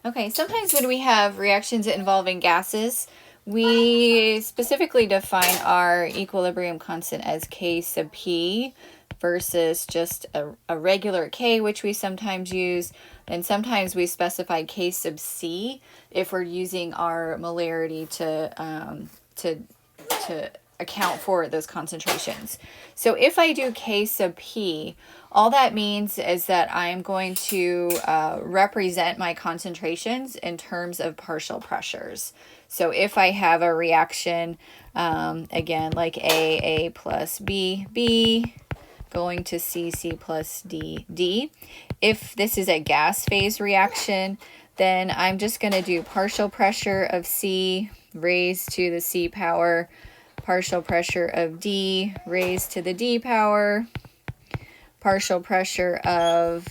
Okay, sometimes when we have reactions involving gases, we specifically define our equilibrium constant as K sub P versus just a regular K, which we sometimes use. And sometimes we specify K sub C if we're using our molarity to account for those concentrations. So if I do K sub P, all that means is that I'm going to represent my concentrations in terms of partial pressures. So if I have a reaction, again, like A plus B going to C plus D. If this is a gas phase reaction, then I'm just going to do partial pressure of C raised to the C power, partial pressure of D raised to the D power, partial pressure of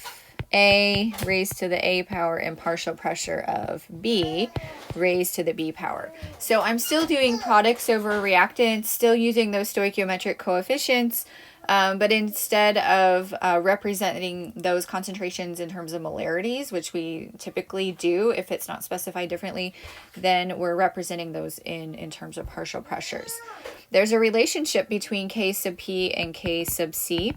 A raised to the A power, and partial pressure of B raised to the B power. So I'm still doing products over reactants, still using those stoichiometric coefficients, but instead of representing those concentrations in terms of molarities, which we typically do if it's not specified differently, then we're representing those in terms of partial pressures. There's a relationship between K sub P and K sub C.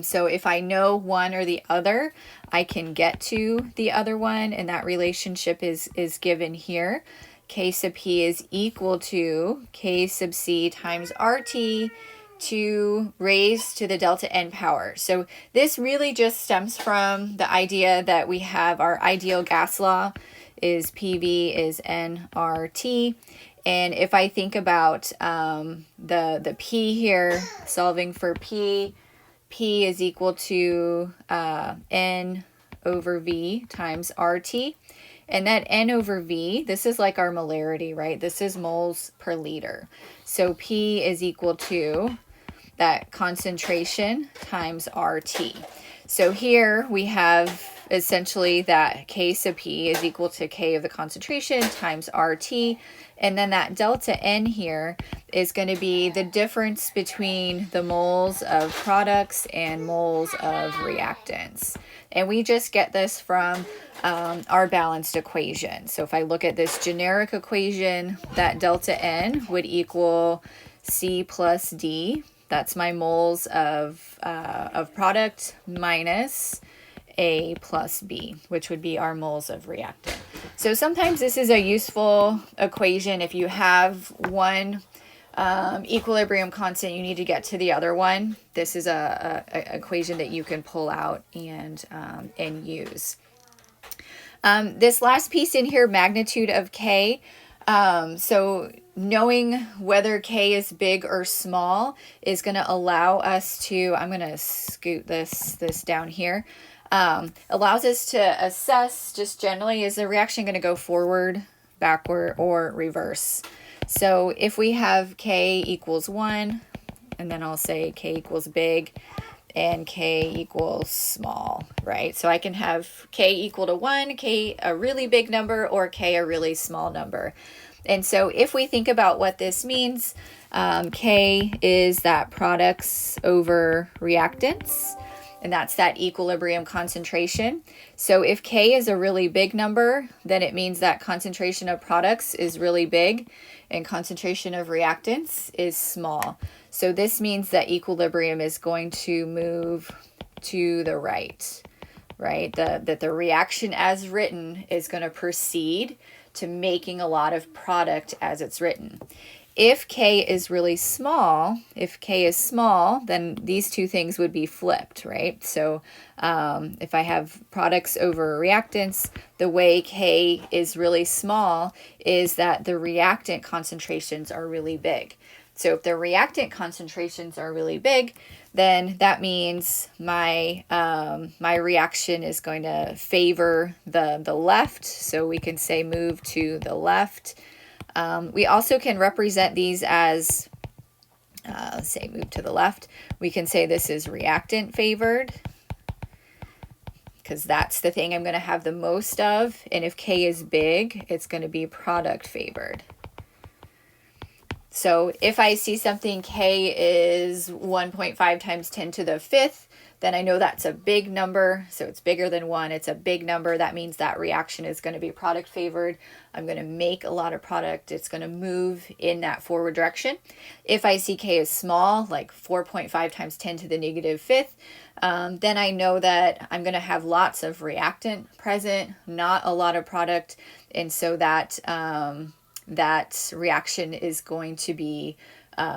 So if I know one or the other, I can get to the other one, and that relationship is given here. K sub P is equal to K sub C times RT to raised to the delta N power. So this really just stems from the idea that we have our ideal gas law is PV is nRT. And if I think about the P here, solving for P is equal to N over V times RT. And that N over V, this is like our molarity, right? This is moles per liter. So P is equal to that concentration times RT. So here we have essentially that K sub P is equal to K of the concentration times RT. And then that delta N here is going to be the difference between the moles of products and moles of reactants. And we just get this from our balanced equation. So if I look at this generic equation, that delta N would equal C plus D. That's my moles of product minus A plus B, which would be our moles of reactant. So sometimes this is a useful equation. If you have one equilibrium constant, you need to get to the other one. This is a equation that you can pull out and use. This last piece in here, magnitude of K. So knowing whether K is big or small is going to allow us to, I'm going to scoot this down here, allows us to assess just generally, is the reaction going to go forward, backward, or reverse? So if we have K equals 1, and then I'll say K equals big, and K equals small, right? So I can have K equal to 1, K a really big number, or K a really small number. And so if we think about what this means, K is that products over reactants, and that's that equilibrium concentration. So if K is a really big number, then it means that concentration of products is really big and concentration of reactants is small. So this means that equilibrium is going to move to the right, that the reaction as written is going to proceed to making a lot of product as it's written. If K is really small, then these two things would be flipped, right? So if I have products over reactants, the way K is really small is that the reactant concentrations are really big. So if the reactant concentrations are really big, then that means my reaction is going to favor the left. So we can say move to the left. We also can represent these as, let's say move to the left. We can say this is reactant favored, because that's the thing I'm going to have the most of. And if K is big, it's going to be product favored. So if I see something K is 1.5 times 10 to the 5th, then I know that's a big number. So it's bigger than 1. It's a big number. That means that reaction is going to be product favored. I'm going to make a lot of product. It's going to move in that forward direction. If I see K is small, like 4.5 times 10 to the negative 5th, then I know that I'm going to have lots of reactant present, not a lot of product. And so that that reaction is going to be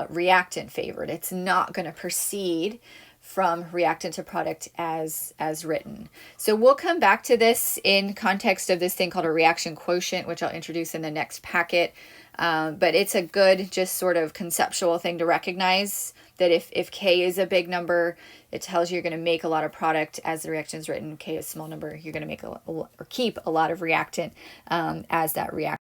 reactant favored. It's not going to proceed from reactant to product as written. So we'll come back to this in context of this thing called a reaction quotient, which I'll introduce in the next packet. But it's a good just sort of conceptual thing to recognize that if K is a big number, it tells you you're going to make a lot of product as the reaction is written. K is a small number, you're going to make or keep a lot of reactant as that reaction.